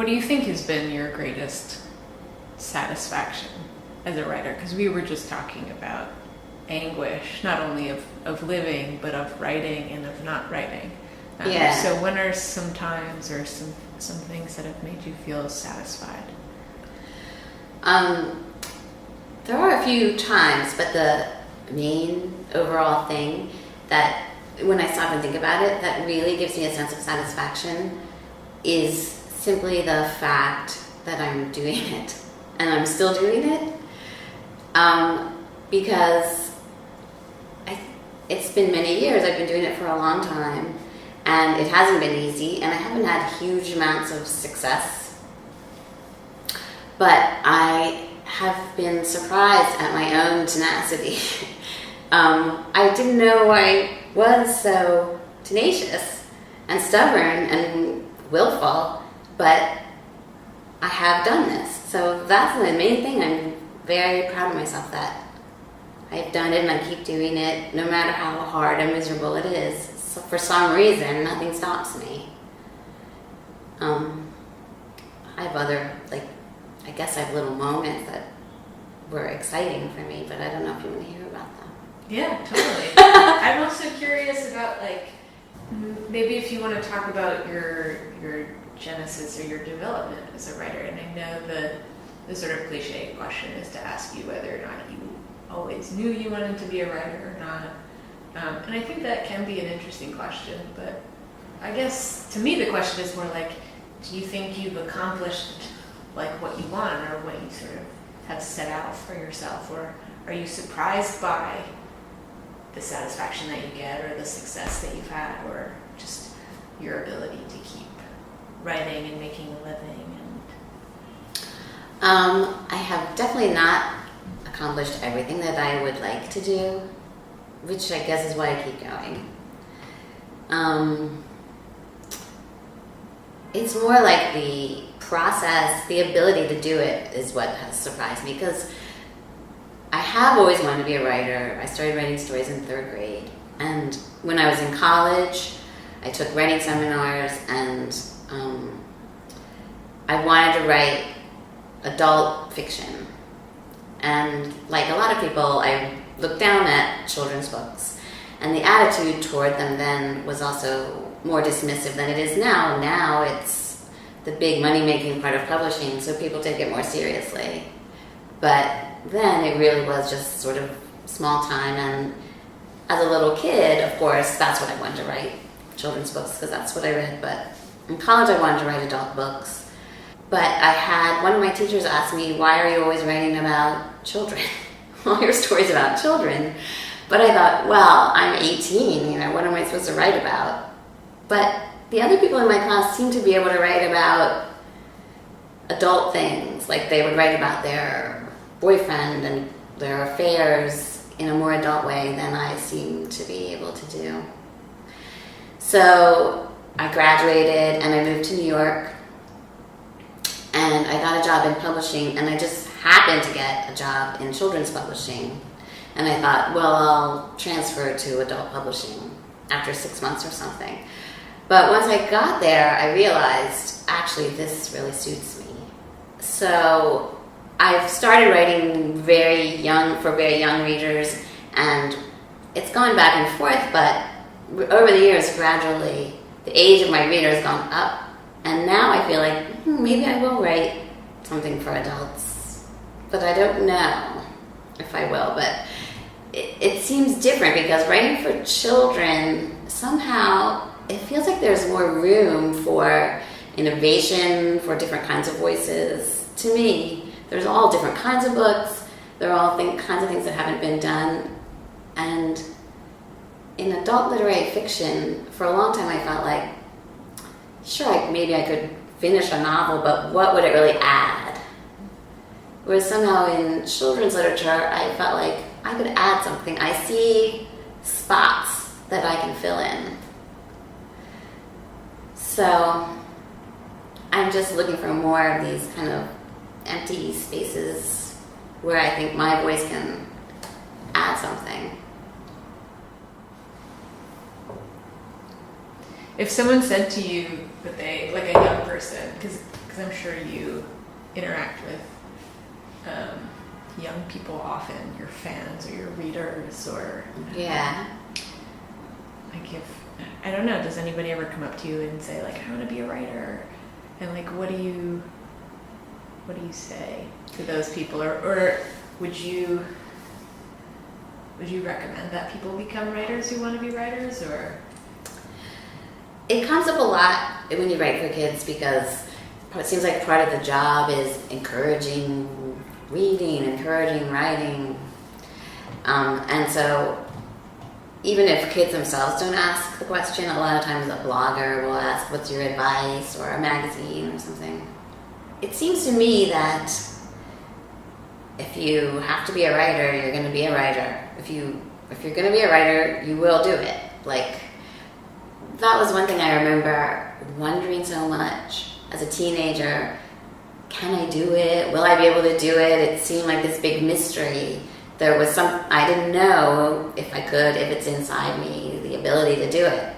do you think has been your greatest satisfaction as a writer? Because we were just talking about anguish, not only of living, but of writing and of not writing. So when are some times or some things that have made you feel satisfied? There are a few times, but the main overall thing that when I stop and think about it, that really gives me a sense of satisfaction is simply the fact that I'm doing it, and I'm still doing it, because it's been many years. I've been doing it for a long time, and it hasn't been easy, and I haven't had huge amounts of success, but I have been surprised at my own tenacity. I didn't know I was so tenacious and stubborn and willful, but I have done this. So that's the main thing. I'm very proud of myself that I've done it and I keep doing it no matter how hard and miserable it is. So for some reason, nothing stops me. I have other, I guess I have little moments that were exciting for me, but I don't know if you want to hear about them. Yeah, totally. I'm also curious about, maybe if you want to talk about your genesis or your development as a writer. And I know the sort of cliche question is to ask you whether or not you always knew you wanted to be a writer or not. And I think that can be an interesting question, but I guess to me the question is more like, do you think you've accomplished what you want or what you sort of have set out for yourself, or are you surprised by the satisfaction that you get or the success that you've had, or just your ability to keep writing and making a living? I have definitely not accomplished everything that I would like to do, which I guess is why I keep going. It's more like the process, the ability to do it is what has surprised me, because I have always wanted to be a writer. I started writing stories in 3rd grade, and when I was in college, I took writing seminars, and I wanted to write adult fiction. And like a lot of people, I looked down at children's books, and the attitude toward them then was also more dismissive than it is now. Now it's the big money-making part of publishing, so people take it more seriously. But then it really was just sort of small time, and as a little kid, of course, that's what I wanted to write, children's books, because that's what I read. But in college, I wanted to write adult books. But I had one of my teachers ask me, why are you always writing about children? All your stories about children. But I thought, well, I'm 18, what am I supposed to write about? But the other people in my class seemed to be able to write about adult things, like they would write about their boyfriend and their affairs in a more adult way than I seemed to be able to do. So I graduated and I moved to New York, and I got a job in publishing, and I just happened to get a job in children's publishing. And I thought, well, I'll transfer to adult publishing after 6 months or something. But once I got there, I realized, actually, this really suits me. So I've started writing for very young readers, and it's gone back and forth, but over the years, gradually, the age of my reader has gone up. And now I feel like, maybe I will write something for adults. But I don't know if I will. But it seems different, because writing for children, somehow, it feels like there's more room for innovation, for different kinds of voices. To me, there's all different kinds of books. There are all kinds of things that haven't been done. And in adult literary fiction, for a long time I felt like, sure, maybe I could finish a novel, but what would it really add? Whereas somehow in children's literature, I felt like I could add something. I see spots that I can fill in. So I'm just looking for more of these kind of empty spaces where I think my voice can add something. If someone said to you that they, like a young person, because because I'm sure you interact with young people often, your fans or your readers, or Yeah. like I don't know, does anybody ever come up to you and say like, I want to be a writer, and like what do you say to those people, or would you recommend that people become writers who want to be writers? Or It comes up a lot when you write for kids because it seems like part of the job is encouraging reading, encouraging writing. And so even if kids themselves don't ask the question, a lot of times a blogger will ask, what's your advice, or a magazine or something. It seems to me that if you have to be a writer, you're going to be a writer. If you're going to be a writer, you will do it. Like, that was one thing I remember wondering so much as a teenager. Can I do it? Will I be able to do it? It seemed like this big mystery. There was I didn't know if I could, if it's inside me, the ability to do it.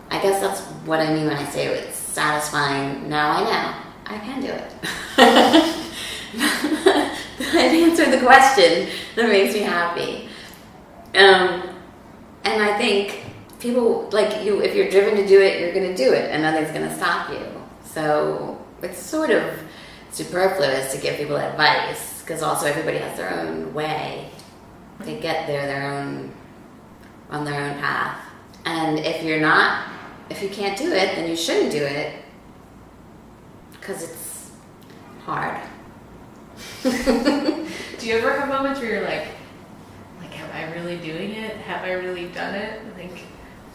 I guess that's what I mean when I say it's satisfying. Now I know. I can do it. I've answered the question. That makes me happy. And I think people, like you, if you're driven to do it, you're going to do it, and nothing's going to stop you. So it's sort of superfluous to give people advice, because also everybody has their own way to get there, on their own path. And if you can't do it, then you shouldn't do it, because it's hard. do you ever have moments where you're like, am I really doing it? Have I really done it? Like,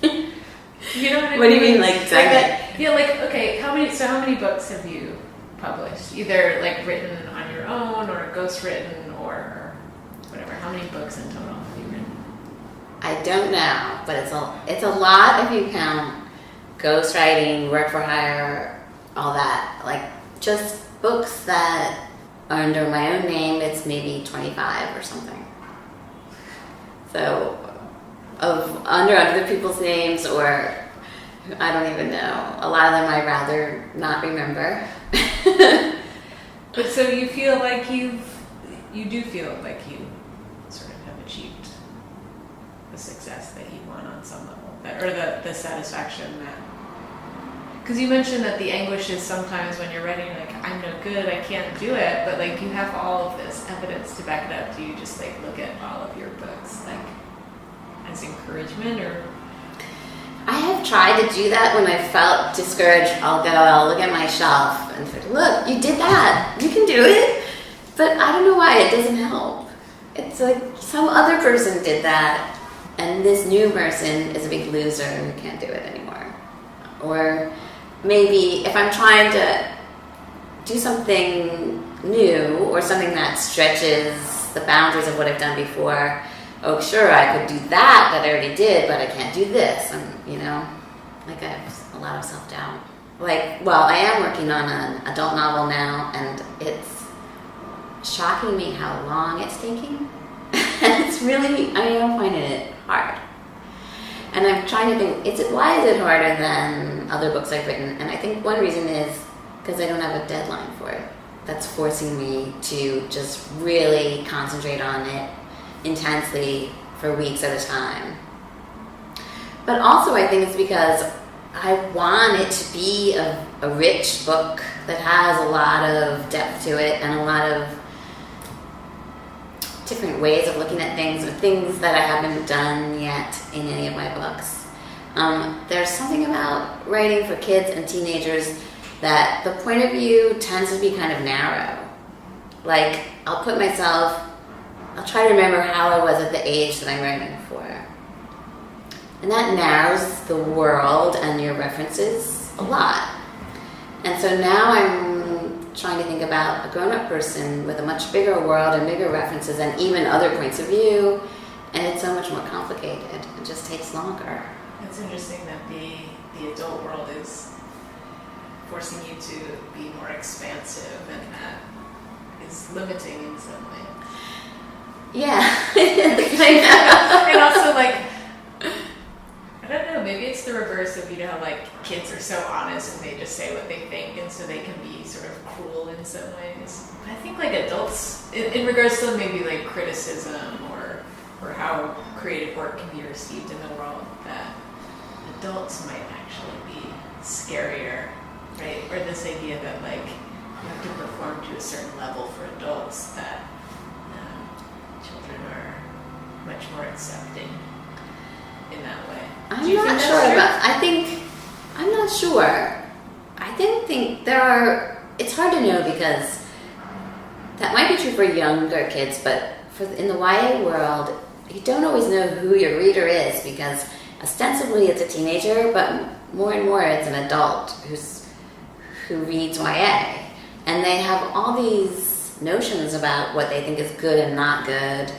you know what I mean? What do you mean, like, done it? Yeah, like, okay, how many books have you published? Either like written on your own or ghostwritten or whatever. How many books in total have you written? I don't know, but it's a lot if you count ghostwriting, work for hire, all that. Like, just books that are under my own name, it's maybe 25 or something. So, under other people's names, or I don't even know. A lot of them I'd rather not remember. But so you feel like you do feel like you sort of have achieved the success that you want on some level, or the satisfaction that, because you mentioned that the anguish is sometimes when you're writing, like, I'm no good, I can't do it, but like you have all of this evidence to back it up. Do you just like look at all of your books like as encouragement? Or I have tried to do that when I felt discouraged. I'll look at my shelf and say, look, you did that. You can do it. But I don't know why it doesn't help. It's like some other person did that, and this new person is a big loser who can't do it anymore. Or maybe if I'm trying to do something new or something that stretches the boundaries of what I've done before, oh, sure, I could do that I already did, but I can't do this. And, like I have a lot of self-doubt. Like, well, I am working on an adult novel now, and it's shocking me how long it's taking. And it's really, I am finding it hard. And I'm trying to think, why is it harder than other books I've written? And I think one reason is because I don't have a deadline for it. That's forcing me to just really concentrate on it intensely for weeks at a time. But also I think it's because I want it to be a rich book that has a lot of depth to it and a lot of different ways of looking at things, or things that I haven't done yet in any of my books. There's something about writing for kids and teenagers that the point of view tends to be kind of narrow. Like, I'll try to remember how I was at the age that I'm writing for. And that narrows the world and your references a lot. And so now I'm trying to think about a grown-up person with a much bigger world and bigger references and even other points of view, and it's so much more complicated. It just takes longer. It's interesting that the adult world is forcing you to be more expansive, and that is limiting in some way. Yeah. And also, like, I don't know, maybe it's it's the reverse of, how like kids are so honest and they just say what they think, and so they can be sort of cruel in some ways. I think like adults, in regards to maybe like criticism or how creative work can be received in the world, that adults might actually be scarier, right? Or this idea that like you have to perform to a certain level for adults, that children are much more accepting in that way. I'm not sure about. I'm not sure. I think there are. It's hard to know because that might be true for younger kids, but in the YA world, you don't always know who your reader is because ostensibly it's a teenager, but more and more it's an adult who reads YA, and they have all these notions about what they think is good and not good.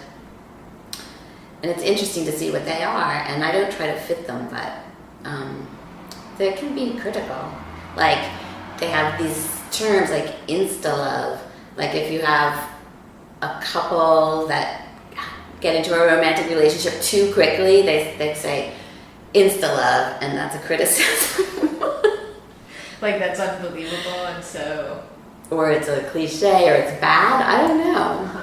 And it's interesting to see what they are, and I don't try to fit them, but they can be critical. Like, they have these terms like insta-love. Like, if you have a couple that get into a romantic relationship too quickly, they say insta-love, and that's a criticism. Like, that's unbelievable, and so... Or it's a cliche, or it's bad, I don't know.